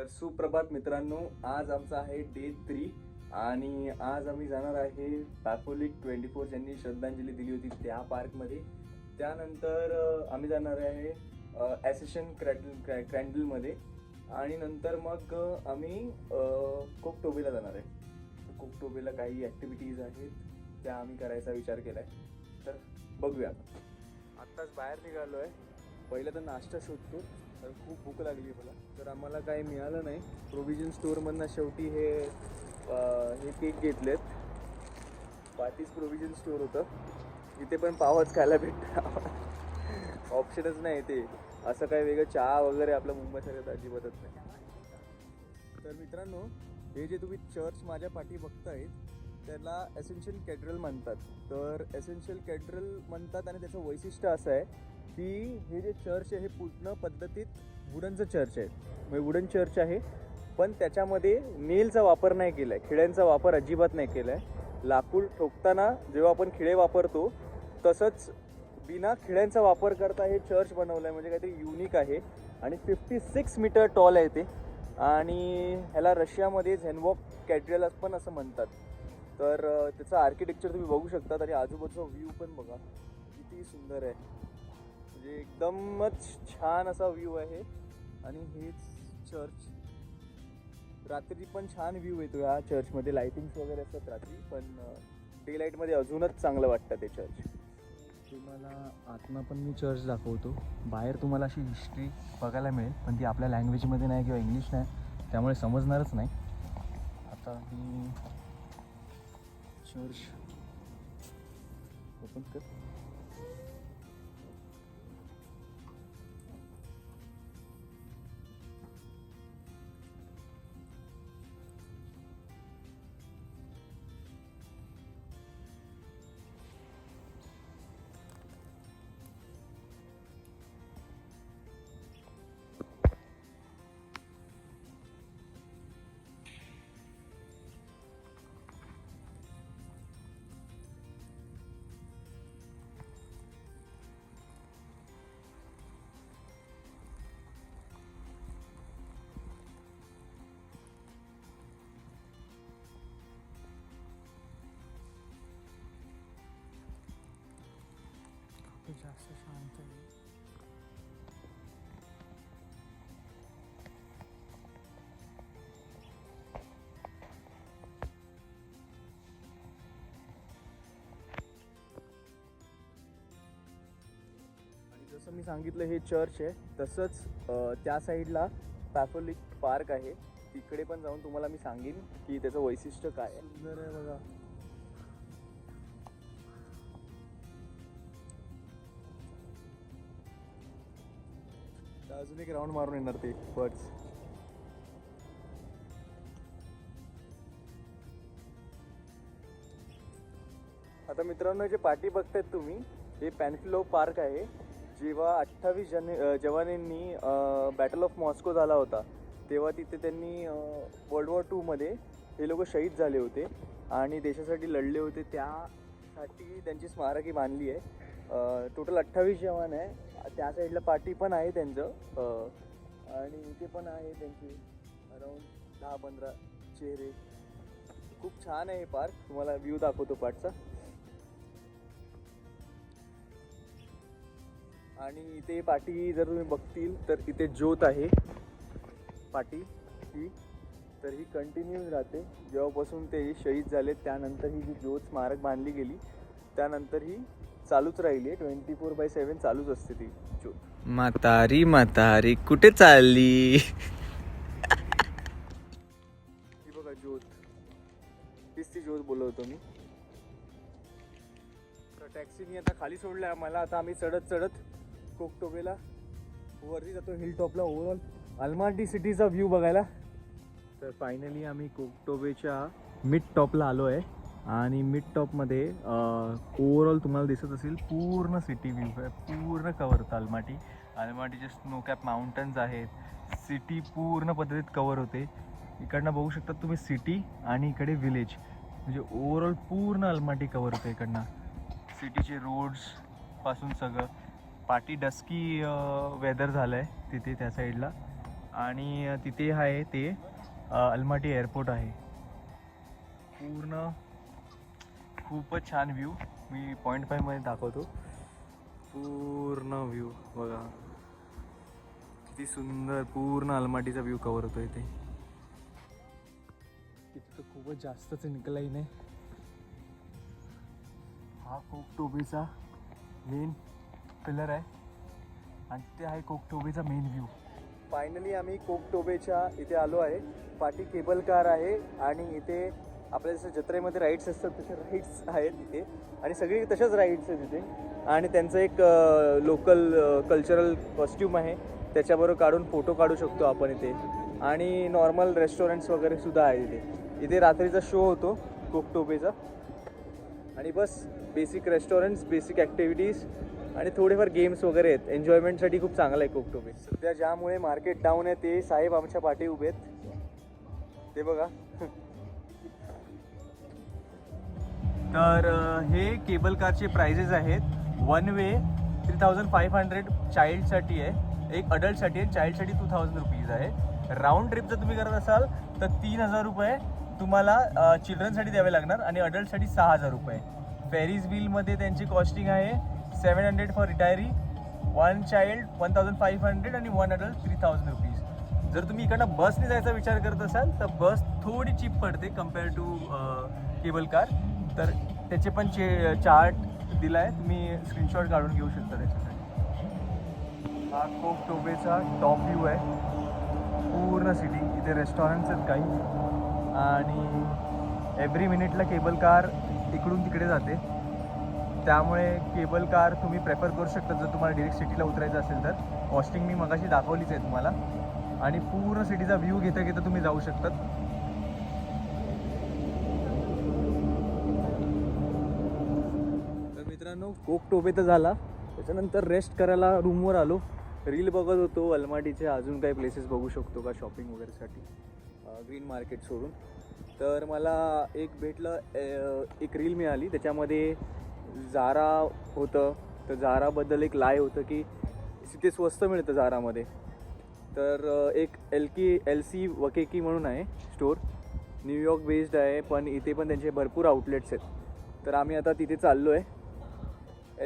तर सुप्रभात मित्रांनो, आज आमचा आहे डे 3 आणि आज आम्ही जाणार आहे पॅफोलिक 24 ज्यांनी श्रद्धांजली दिली होती त्या पार्कमध्ये. त्यानंतर आम्ही जाणार आहे ॲसेशन क्रँडलमध्ये आणि नंतर मग आम्ही कोकटोबेला जाणार आहे. कोकटोबेला काही ॲक्टिव्हिटीज आहेत त्या आम्ही करायचा विचार केला आहे, तर बघूया. आत्ताच बाहेर निघालो आहे. पहिलं तर नाश्ता शोधतो, तर खूप भूक लागली मला, तर आम्हाला काही मिळालं नाही. प्रोव्हिजन स्टोअरमधनं शेवटी हे केक घेतलेत. पार्टीज प्रोव्हिजन स्टोअर होतं, इथे पण पावच खायला भेटतं. ऑप्शनच नाही ते, असं काही वेगळं चहा वगैरे आपल्या मुंबईसारखं अजिबातच नाही. तर मित्रांनो, हे जे तुम्ही चर्च माझ्या पाठी बघतायत त्याला एसेन्शियल कॅथड्रल म्हणतात. तर एसेन्शियल कॅथड्रल म्हणतात आणि त्याचं वैशिष्ट्य असं आहे की हे जे चर्च आहे हे पूर्ण पद्धतीत वुडनचं चर्च आहे. म्हणजे वुडन चर्च आहे, पण त्याच्यामध्ये नेलचा वापर नाही केला आहे, खिळ्यांचा वापर अजिबात नाही केला आहे. लाकूड ठोकताना जेव्हा आपण खिळे वापरतो तसंच बिना खिळ्यांचा वापर करता हे चर्च बनवलं आहे. म्हणजे काहीतरी युनिक आहे आणि 56 मीटर टॉल आहे ते. आणि ह्याला रशियामध्ये झेनवॉक कॅथड्रल पण असं म्हणतात. तर त्याचं आर्किटेक्चर तुम्ही बघू शकता आणि आजूबाजूचा व्ह्यू पण बघा किती सुंदर आहे. म्हणजे एकदमच छान असा व्ह्यू आहे. आणि हेच चर्च, रात्री पण छान व्ह्यू येतो या चर्चमध्ये. लाईटिंग्स वगैरे असतात रात्री, पण डे लाईटमध्ये अजूनच चांगलं वाटतं ते चर्च. तुम्हाला आतनं पण मी चर्च दाखवतो. बाहेर तुम्हाला अशी हिस्ट्री बघायला मिळेल, पण ती आपल्या लँग्वेजमध्ये नाही किंवा इंग्लिश नाही, त्यामुळे समजणारच नाही. आता मी चर्च ओपन कर. जास्त शांत आहे. आणि जसं मी सांगितलं हे चर्च आहे, तसंच त्या साईडला पॅफोलिक पार्क आहे. तिकडे पण जाऊन तुम्हाला मी सांगेन की त्याचं वैशिष्ट्य काय आहे. सुंदर आहे बघा. अजून एक राऊंड मारून येणार ते बर्ड्स. आता मित्रांनो, जे पार्टी बघतायत तुम्ही, हे पॅनफिलो पार्क आहे. जेव्हा 28 जवानांनी बॅटल ऑफ मॉस्को झाला होता, तेव्हा तिथे त्यांनी वर्ल्ड वॉर 2 मध्ये हे लोक शहीद झाले होते आणि देशासाठी लढले होते. त्यासाठी त्यांची स्मारकी बांधली आहे. टोटल 28 जवान आहे. त्या साईडला पार्टी पण आहे त्यांचं, आणि इथे पण आहे त्यांचे अराउंड 10-15 चेहरे. खूप छान आहे हे पार्क. तुम्हाला व्ह्यू दाखवतो पार्कचा. आणि इथे पार्टी जर तुम्ही बघतील तर इथे ज्योत आहे पार्टी ही, तर ही कंटिन्यूज राहते. जेव्हापासून ते शहीद झाले त्यानंतर ही जी ज्योत स्मारक बांधली गेली त्यानंतर ही चालूच राहिली आहे. 24/7 चालूच असते ती ज्योत. म्हातारी म्हातारी कुठे चालली? ही बघा ज्योत, तीच ती ज्योत बोलवतो मी. तर टॅक्सीनी आता खाली सोडलं आहे आम्हाला. आता आम्ही चढत चढत कोकटोबेला वरती जातो, हिल टॉपला, ओव्हरऑल अलमाटी सिटीचा व्ह्यू बघायला. तर फायनली आम्ही कोकटोबेच्या मिड टॉपला आलो आहे. आणि मिड टॉपमध्ये ओव्हरऑल तुम्हाला दिसत असेल पूर्ण सिटी व्ह्यू आहे. पूर्ण कवर होतं अलमाटी. अलमाटीचे स्नो कॅप माउंटन्स आहेत. सिटी पूर्ण पद्धतीत कवर होते. इकडनं बघू शकता तुम्ही सिटी आणि इकडे विलेज. म्हणजे ओव्हरऑल पूर्ण अलमाटी कवर होते इकडनं. सिटीचे रोड्स पासून सगळं. पार्टी डस्की वेदर झालं आहे तिथे त्या साईडला. आणि तिथे आहे ते अलमाटी एअरपोर्ट आहे. पूर्ण खूपच छान व्ह्यू. मी .5 मध्ये दाखवतो. पूर्ण व्ह्यू बघा किती सुंदर. पूर्ण अलमाटीचा व्ह्यू कव्हर होतो इथे. तिथे तर खूपच जास्तच इन्क्लाइन आहे. हा कोकटोबेचा मेन पिलर आहे आणि ते आहे कोकटोबेचा मेन व्ह्यू. फायनली आम्ही कोकटोबेच्या इथे आलो आहे. पाठी केबल कार आहे आणि इथे आपल्या जसं जत्रेमध्ये राईड्स असतात तसे राईड्स आहेत इथे आणि सगळी तशाच राईड्स आहेत तिथे. आणि त्यांचं एक लोकल कल्चरल कॉस्ट्यूम आहे, त्याच्याबरोबर काढून फोटो काढू शकतो आपण इथे. आणि नॉर्मल रेस्टॉरंट्स वगैरे सुद्धा आहे इथे. इथे रात्रीचा शो होतो कोकटोबेचा. आणि बस बेसिक रेस्टॉरंट्स, बेसिक ॲक्टिव्हिटीज आणि थोडेफार गेम्स वगैरे आहेत. एन्जॉयमेंटसाठी खूप चांगलं आहे कोकटोबे. सध्या ज्यामुळे मार्केट डाऊन आहे ते साहेब आमच्या पाठी उभे आहेत, ते बघा. तर हे केबल कारचे प्राइजेस आहेत. वन वे 3500 चाइल्डसाठी आहे, एक अडल्टसाठी आहे, चाइल्डसाठी 2000 रुपीज आहे. राऊंड ट्रिप जर तुम्ही करत असाल तर 3000 रुपये तुम्हाला चिल्ड्रनसाठी द्यावे लागणार आणि अडल्टसाठी 6000 रुपये. फेरीज बिलमध्ये त्यांची कॉस्टिंग आहे 700 फॉर रिटायरी, 1 चाइल्ड 1500 आणि 1 अडल्ट 3000 रुपीज. जर तुम्ही इकडनं बसने जायचा विचार करत असाल तर बस थोडी चीप पडते कम्पेअर टू केबल कार. तर त्याचे पण चार्ट दिला आहे, तुम्ही स्क्रीनशॉट काढून घेऊ शकता त्याच्यासाठी. हा कोकटोबेचा टॉप व्ह्यू आहे. पूर्ण सिटी, इथे रेस्टॉरंट्स आहेत काही आणि एव्हरी मिनिटला केबल कार इकडून तिकडे जाते. त्यामुळे केबल कार तुम्ही प्रेफर करू शकता जर तुम्हाला डिरेक्ट सिटीला उतरायचं असेल तर. कॉस्टिंग मी मगाशी दाखवलीच आहे तुम्हाला. आणि पूर्ण सिटीचा व्ह्यू घेता घेता तुम्ही जाऊ शकतात. तर मित्रांनो कोकटोबे तर झाला, त्याच्यानंतर रेस्ट करायला रूमवर आलो. रील बघत होतो अलमाटीचे अजून काही प्लेसेस बघू शकतो का शॉपिंग वगैरेसाठी ग्रीन मार्केट सोडून. तर मला एक भेटलं, एक रील मिळाली, त्याच्यामध्ये झारा होतं. तर झाराबद्दल एक लाय होतं की तिथे स्वस्त मिळतं झारामध्ये. तर एक LC वकेकी म्हणून आहे स्टोर, न्यूयॉर्क बेस्ड आहे, पण इथे पण त्यांचे भरपूर आउटलेट्स आहेत. तर आम्ही आता तिथे चाललो आहे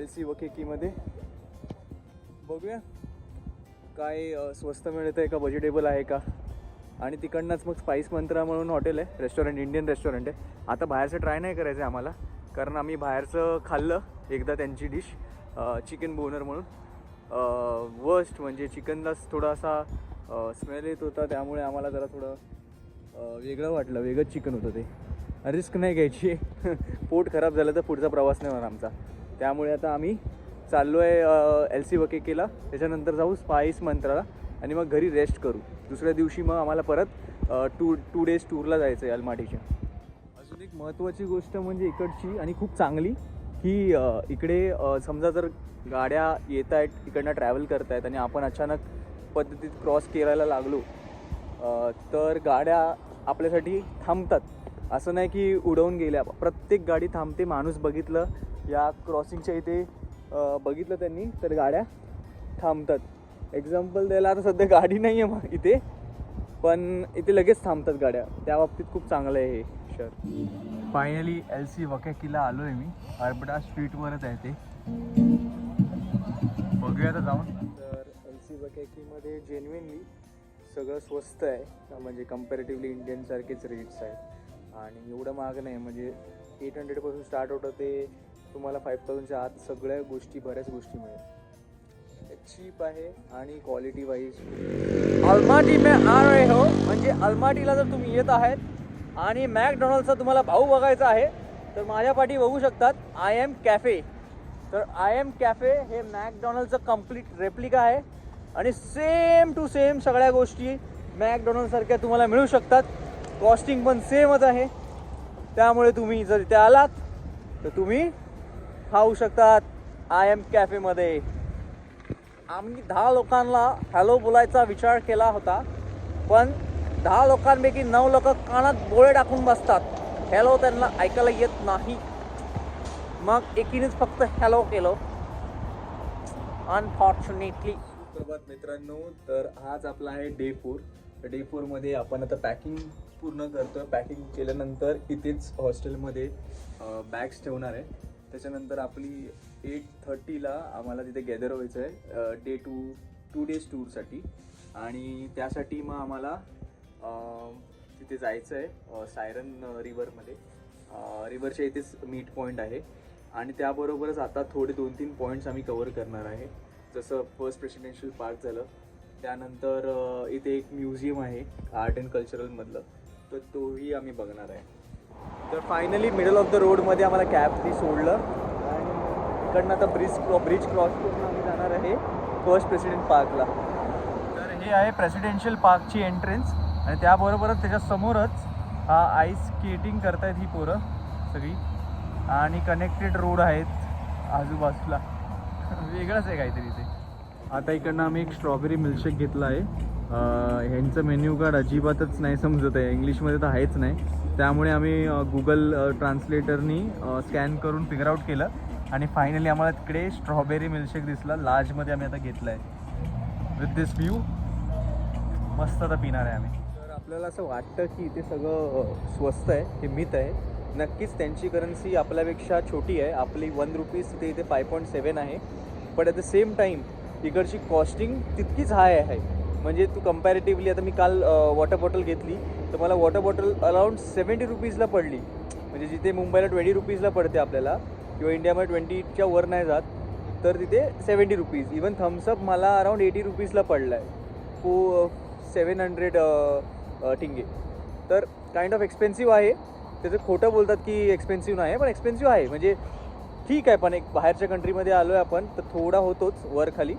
LC वकेकीमध्ये. बघूया काय स्वस्त मिळतं आहे का, बजेटेबल आहे का. आणि तिकडनंच मग स्पाइस मंत्रा म्हणून हॉटेल आहे, रेस्टॉरंट, इंडियन रेस्टॉरंट आहे. आता बाहेरचं ट्राय नाही करायचं आहे आम्हाला, कारण आम्ही बाहेरचं खाल्लं एकदा त्यांची डिश चिकन बोनर म्हणून. वर्स्ट म्हणजे चिकनलाच थोडासा स्मेल येत होता, त्यामुळे आम्हाला जरा थोडं वेगळं वाटलं. वेगळंच चिकन होतं ते. रिस्क नाही घ्यायची. पोट खराब झालं तर पुढचा प्रवास नाही होणार आमचा. त्यामुळे आता आम्ही चाललो आहे LC वकेकीला, त्याच्यानंतर जाऊ स्पाइस मंत्राला आणि मग घरी रेस्ट करू. दुसऱ्या दिवशी मग आम्हाला परत 2 डेज टूरला जायचं आहे अलमाटीच्या. अजून एक महत्त्वाची गोष्ट म्हणजे इकडची आणि खूप चांगली की इकडे समजा जर गाड्या येत आहेत, इकडनं ट्रॅव्हल करत आहेत आणि आपण अचानक पद्धतीत क्रॉस करायला लागलो तर गाड्या आपल्यासाठी थांबतात. असं नाही की उडवून गेल्या, प्रत्येक गाडी थांबते. माणूस बघितलं या क्रॉसिंगच्या इथे बघितलं त्यांनी तर गाड्या थांबतात. एक्झाम्पल द्यायला आता सध्या गाडी नाही आहे मग इथे, पण इथे लगेच थांबतात गाड्या. त्या बाबतीत खूप चांगलं आहे हे शहर. फायनली LC वकेकीला आलो आहे मी. अर्बडा स्ट्रीटवरच आहे ते. बघूया आता जाऊन. तर LC वकेकीमध्ये जेन्युइनली सगळं स्वस्त आहे, म्हणजे कम्पॅरेटिव्हली इंडियनसारखेच रेट्स आहेत आणि एवढं महाग नाही. म्हणजे 800 पासून स्टार्ट होतं ते तुम्हाला 5000च्या आत सगळ्या गोष्टी, बऱ्याच गोष्टी मिळेल. चीप आहे आणि क्वालिटी वाईज. अलमाटी में आ रहे हो म्हणजे अलमाटीला जर तुम्ही येत आहेत आणि मॅकडॉनल्डचा तुम्हाला भाऊ बघायचा आहे तर माझ्या पाठी बघू शकतात IM कॅफे. तर IM कॅफे हे मॅकडॉनल्डचं कम्प्लीट रेप्लिका आहे आणि सेम टू सेम सगळ्या गोष्टी मॅकडॉनल्डसारख्या तुम्हाला मिळू शकतात. कॉस्टिंग पण सेमच आहे. त्यामुळे तुम्ही जर इथे आलात तर तुम्ही खाऊ शकतात IM कॅफेमध्ये. आम्ही 10 लोकांना हॅलो बोलायचा विचार केला होता, पण 10 लोकांपैकी 9 लोक कानात बोळे टाकून बसतात. हॅलो त्यांना ऐकायला येत नाही. मग एकीनेच फक्त हॅलो केलं अनफॉर्च्युनेटली. सुप्रभात मित्रांनो. तर आज आपला आहे डे 4. तर डे 4 मध्ये आपण आता पॅकिंग पूर्ण करतोय. पॅकिंग केल्यानंतर इथेच हॉस्टेलमध्ये बॅग्स ठेवणार आहे. त्याच्यानंतर आपली 8:30ला आम्हाला तिथे गॅदर व्हायचं आहे डे 2 डेज टूरसाठी. आणि त्यासाठी मग आम्हाला तिथे जायचं आहे सायरन रिव्हरमध्ये. रिव्हरच्या इथेच मीट पॉईंट आहे. आणि त्याबरोबरच आता थोडे 2-3 पॉईंट्स आम्ही कवर करणार आहे. जसं फर्स्ट प्रेसिडेन्शियल पार्क झालं, त्यानंतर इथे एक म्युझियम आहे आर्ट अँड कल्चरलमधलं, तर तोही आम्ही बघणार आहे. तर फायनली मिडल ऑफ द रोडमध्ये आम्हाला कॅबनी सोडलं आणि इकडनं आता ब्रिज क्रॉस करून आम्ही जाणार आहे फर्स्ट प्रेसिडेंट पार्कला. तर हे आहे प्रेसिडेन्शियल पार्कची एंट्रन्स आणि त्याबरोबरच त्याच्यासमोरच हा आईस स्केटिंग करतायत ही पोरं सगळी. आणि कनेक्टेड रोड आहेत आजूबाजूला. वेगळंच आहे काहीतरी ते. आता इकडनं आम्ही एक स्ट्रॉबेरी मिल्कशेक घेतला आहे. ह्यांचं मेन्यू कार्ड अजिबातच नाही समजत आहे, इंग्लिशमध्ये तर आहेच नाही. त्यामुळे आम्ही गुगल ट्रान्सलेटरनी स्कॅन करून फिगर आउट केलं आणि फायनली आम्हाला तिकडे स्ट्रॉबेरी मिल्कशेक दिसला. लार्जमध्ये आम्ही आता घेतला आहे विथ दिस व्ह्यू. मस्त आता पिणार आहे आम्ही. तर आपल्याला असं वाटतं की इथे सगळं स्वस्त आहे, हे मिथ आहे. नक्कीच त्यांची करन्सी आपल्यापेक्षा छोटी आहे. आपली 1 रुपीज तिथे इथे 5.7 आहे. But at the same time इकडची कॉस्टिंग तितकीच हाय आहे. म्हणजे तू कम्पॅरेटिव्हली आता मी काल वॉटर बॉटल घेतली तर मला वॉटर बॉटल अराउंड 70 रुपीजला पडली. म्हणजे जिथे मुंबईला 20 रुपीजला पडते आपल्याला किंवा इंडियामध्ये 20च्या वर नाही जात, तर तिथे 70 रुपीज. इवन थम्सअप मला अराउंड 80 रुपीजला पडला आहे. 700 टिंगे. तर काइंड ऑफ एक्सपेन्सिव्ह आहे. त्याचं खोटं बोलतात की एक्सपेन्सिव्ह नाही, पण एक्सपेन्सिव्ह आहे. म्हणजे ठीक आहे, पण एक बाहेरच्या कंट्रीमध्ये आलो आहे आपण तर थोडा होतोच वर खाली.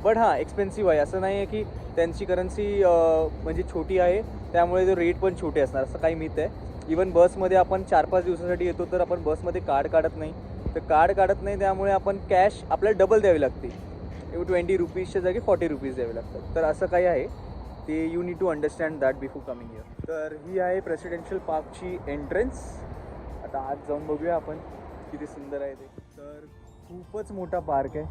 बट हां, एक्सपेन्सिव्ह आहे. असं नाही आहे की त्यांची करन्सी म्हणजे छोटी आहे त्यामुळे ते रेट पण छोटे असणार, असं काही मिथ आहे. इवन बसमध्ये आपण 4-5 दिवसासाठी येतो तर आपण बसमध्ये कार्ड काढत नाही. तर कार्ड काढत नाही त्यामुळे आपण कॅश आपल्याला डबल द्यावी लागते. 20 रुपीजच्या जागी 40 रुपीज द्यावे लागतात. तर असं काही आहे ते. You need to understand that before coming here. तर ही आहे प्रेसिडेन्शियल पार्कची एंट्रन्स. आता आत जाऊन बघूया आपण किती सुंदर आहे ते. तर खूपच मोठा पार्क आहे.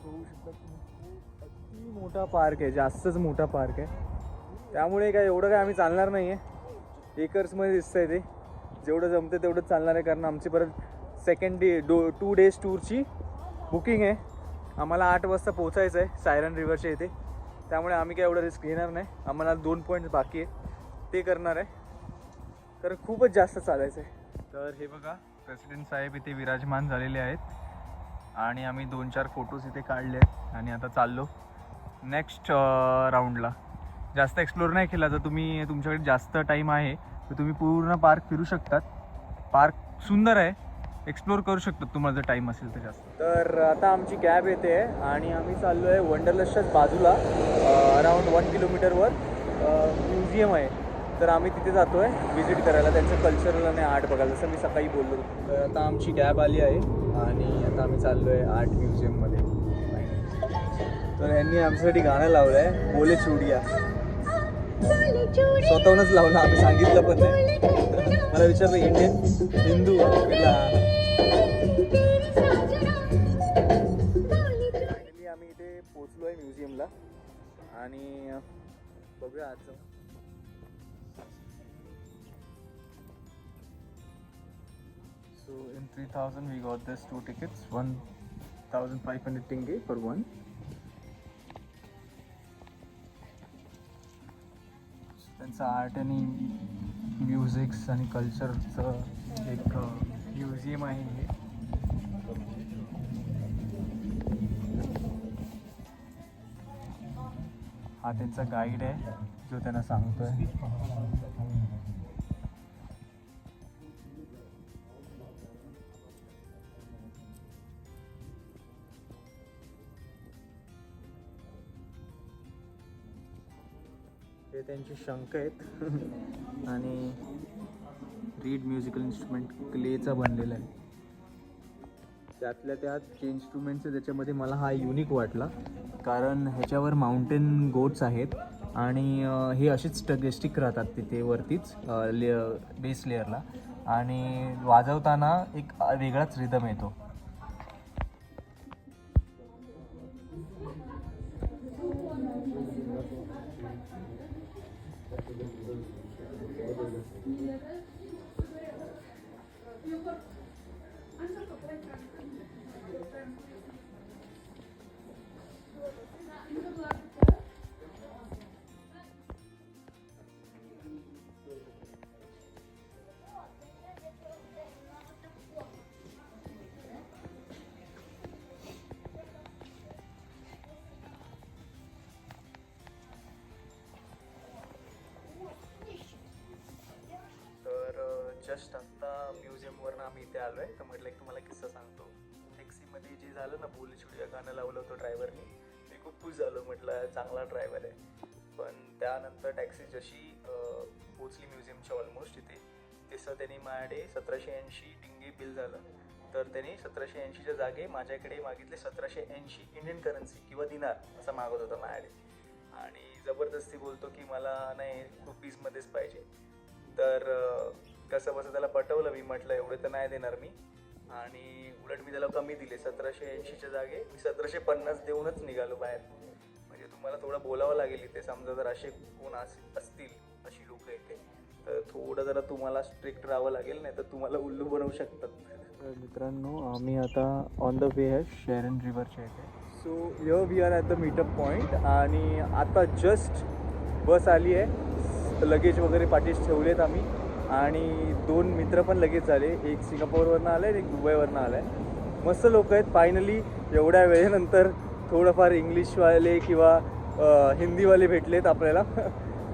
बघू शकता किती मोठा पार्क आहे, जास्तच मोठा पार्क आहे. त्यामुळे काय एवढं काय आम्ही चालणार नाही आहे. एकर्समध्ये दिसतं आहे ते. जेवढं जमतं तेवढंच चालणार आहे, कारण आमची परत सेकंड डे 2 डेज टूरची बुकिंग आहे. आम्हाला 8 वाजता पोचायचं आहे सायरन रिव्हरच्या इथे. त्यामुळे आम्ही काय एवढं रिस्क घेणार नाही. आम्हाला 2 पॉईंट्स बाकी आहे ते करणार आहे, कारण खूपच जास्त चालायचं आहे. तर हे बघा प्रेसिडेंट साहेब इथे विराजमान झालेले आहेत आणि आम्ही 2-4 फोटोज इथे काढले आहेत आणि आता चाललो नेक्स्ट राऊंडला. जास्त एक्सप्लोर नाही केला. जर तुम्ही तुमच्याकडे जास्त टाईम आहे तर तुम्ही पूर्ण पार्क फिरू शकतात. पार्क सुंदर आहे, एक्सप्लोर करू शकतात तुम्हाला जर टाईम असेल तर जास्त. तर आता आमची कॅब येते आणि आम्ही चाललो आहे वंडरलस्टच्याच बाजूला अराऊंड 1 किलोमीटरवर म्युझियम आहे. तर आम्ही तिथे जातो आहे व्हिजिट करायला, त्यांचं कल्चरल आणि आर्ट बघायला, जसं मी सकाळी बोललो. तर आता आमची कॅब आली आहे आणि आता आम्ही चाललो आहे आर्ट म्युझियममध्ये. तर यांनी आमच्यासाठी गाणं लावलं आहे बोले चुडिया. स्वतःहूनच लावलं, आम्ही सांगितलं पण नाही. मला विचारलं इंडियन हिंदू कुठला. फायनली आम्ही इथे पोचलो आहे म्युझियमला आणि बघूया आजचं. So in 3,000 we got this 2 tickets, 1,500 टिंगे for one. त्यांचं आर्ट आणि म्युझिक्स आणि कल्चरचं एक म्युझियम आहे हे. हा त्यांचा गाईड आहे जो त्यांना सांगतोय. हे त्यांचे शंख आहेत आणि रीड म्युझिकल इन्स्ट्रुमेंट क्लेचा बनलेला आहे. त्यातल्या त्यात जे इन्स्ट्रुमेंट्स आहे त्याच्यामध्ये मला हा युनिक वाटला, कारण ह्याच्यावर माउंटेन गोट्स आहेत आणि हे असेच स्टिक राहतात तिथे वरतीच बेस लेअरला आणि वाजवताना एक वेगळाच रिदम येतो. तर जस्ट आत्ता म्युझियमवरनं आम्ही इथे आलो आहे. तर म्हटलं एक तुम्हाला किस्सा सांगतो. टॅक्सीमध्ये जे झालं ना, बोल चिडिया गाणं लावलं होतं ड्रायव्हरनी, मी खूप खुश झालो. म्हटलं चांगला ड्रायव्हर आहे. पण त्यानंतर टॅक्सी जशी पोचली म्युझियमच्या ऑलमोस्ट इथे, तसं त्यांनी माझ्याकडे 1780 डिंगे बिल झालं. तर त्यांनी 1780च्या जागे माझ्याकडे मागितले 1780 इंडियन करन्सी किंवा दिनार असं मागत होता माझ्याकडे. आणि जबरदस्ती बोलतो की मला नाही रुपीजमध्येच पाहिजे. तर कसं बसं त्याला पटवलं. मी म्हटलं एवढे तर नाही देणार मी, आणि उलट मी त्याला कमी दिले. 1780च्या जागे मी 1750 देऊनच निघालो बाहेर. म्हणजे तुम्हाला थोडं बोलावं लागेल इथे. समजा जर असे कोण असतील अशी लोक इथे, तर थोडं जरा तुम्हाला स्ट्रिक्ट राहावं लागेल, नाही तर तुम्हाला उल्लू बनवू शकतात. तर मित्रांनो, आम्ही आता ऑन द वे आहे शेरन रिव्हरच्या इथे. So here we are at the meetup point. आणि आता जस्ट बस आली आहे. लगेज वगैरे पाठीस ठेवलेत आम्ही, आणि 2 मित्र पण लगेच झाले. एक सिंगापूरवरनं आलं आहे, एक दुबईवरनं आलं आहे. मस्त लोक आहेत. फायनली एवढ्या वेळेनंतर थोडंफार इंग्लिशवाले किंवा हिंदीवाले भेटलेत आपल्याला.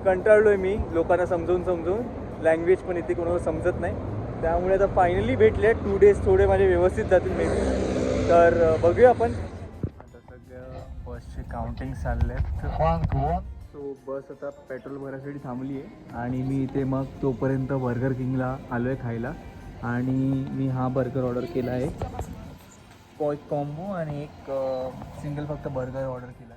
कंटाळलो आहे मी लोकांना समजून. लँग्वेज पण इथे कोणाला समजत नाही. त्यामुळे आता फायनली भेटले. 2 डेज थोडे माझे व्यवस्थित जातील मे बी. तर बघूया आपण. आता सगळ्या बसचे काउंटिंग चालले आहेत. सो बस आता पेट्रोल भरायसाठी थांबली आहे. आणि मी इथे मग तोपर्यंत बर्गर किंगला आलो आहे खायला. आणि मी हा बर्गर ऑर्डर केला आहे, एक कॉम्बो आणि एक सिंगल फक्त बर्गर ऑर्डर केला.